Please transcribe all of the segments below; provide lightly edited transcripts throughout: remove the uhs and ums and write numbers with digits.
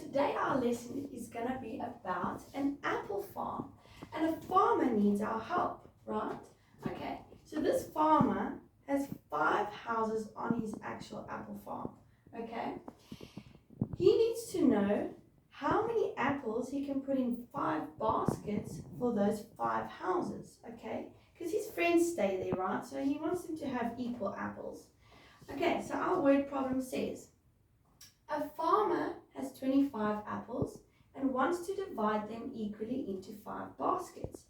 today our lesson is going to be about an apple farm. And a farmer needs our help, right? Okay, so this farmer has 5 houses on his actual apple farm, okay? He needs to know how many apples he can put in 5 baskets for those 5 houses, okay? Because his friends stay there, right? So he wants them to have equal apples. Okay, so our word problem says, a farmer has 25 apples and wants to divide them equally into 5 baskets.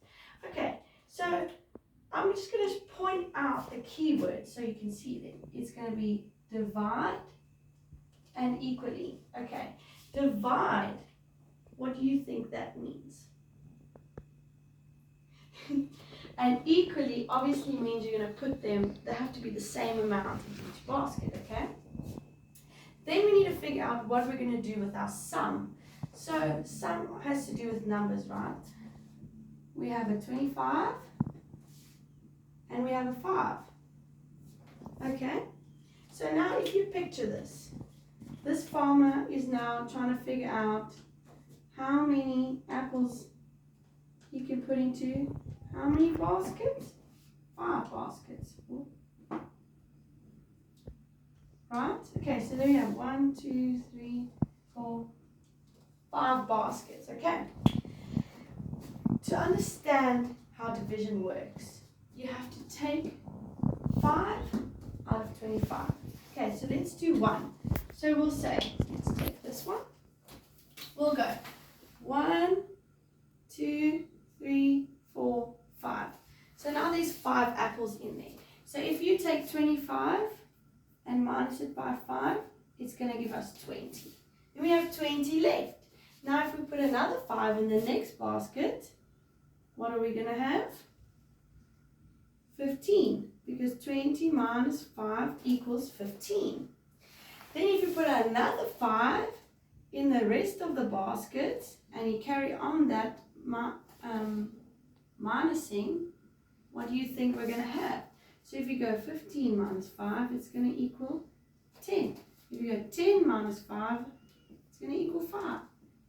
Okay, so I'm just going to point out the keyword so you can see them. It's going to be divide and equally. Okay, divide, what do you think that means? And equally obviously means you're going to put them, they have to be the same amount in each basket, okay? Then we need to figure out what we're going to do with our sum. So sum has to do with numbers, right? We have a 25 and we have a 5. Okay? So now if you picture this, this farmer is now trying to figure out how many apples he can put into how many baskets? 5 baskets. Right? Okay, so there we have 1, 2, 3, 4, 5 baskets. Okay. To understand how division works, you have to take 5 out of 25. Okay, so let's do 1. So we'll say, let's take this one. We'll go 1, 2, 3, 4, 5. So now there's 5 apples in there. So if you take 25 and minus it by 5, it's going to give us 20. Then we have 20 left. Now if we put another 5 in the next basket, what are we going to have? 15, because 20 minus 5 equals 15. Then if you put another 5 in the rest of the baskets, and you carry on that minusing, what do you think we're going to have? So if you go 15 minus 5, it's going to equal 10. If you go 10 minus 5, it's going to equal 5.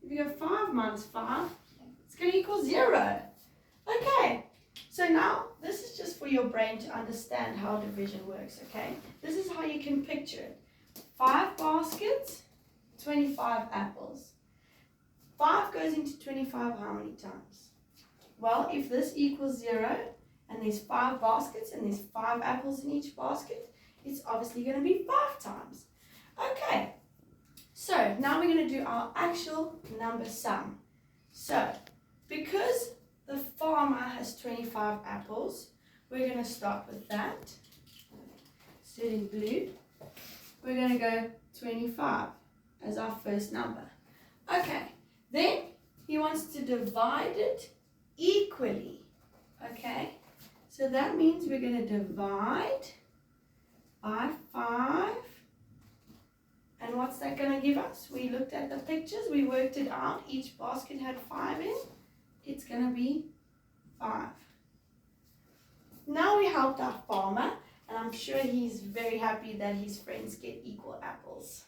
If you go 5 minus 5, it's going to equal 0. Okay, so now this is just for your brain to understand how division works, okay? This is how you can picture it. 5 baskets, 25 apples. 5 goes into 25 how many times? Well, if this equals 0, and there's 5 baskets, and there's 5 apples in each basket, it's obviously going to be 5 times. Okay, so now we're going to do our actual number sum. So, because the farmer has 25 apples, we're going to start with that. Set in blue. We're going to go 25 as our first number. Okay, then he wants to divide it equally. Okay, so that means we're going to divide by 5. And what's that going to give us? We looked at the pictures, we worked it out. Each basket had 5 in. It's going to be 5. Now we helped our farmer, and I'm sure he's very happy that his friends get equal apples.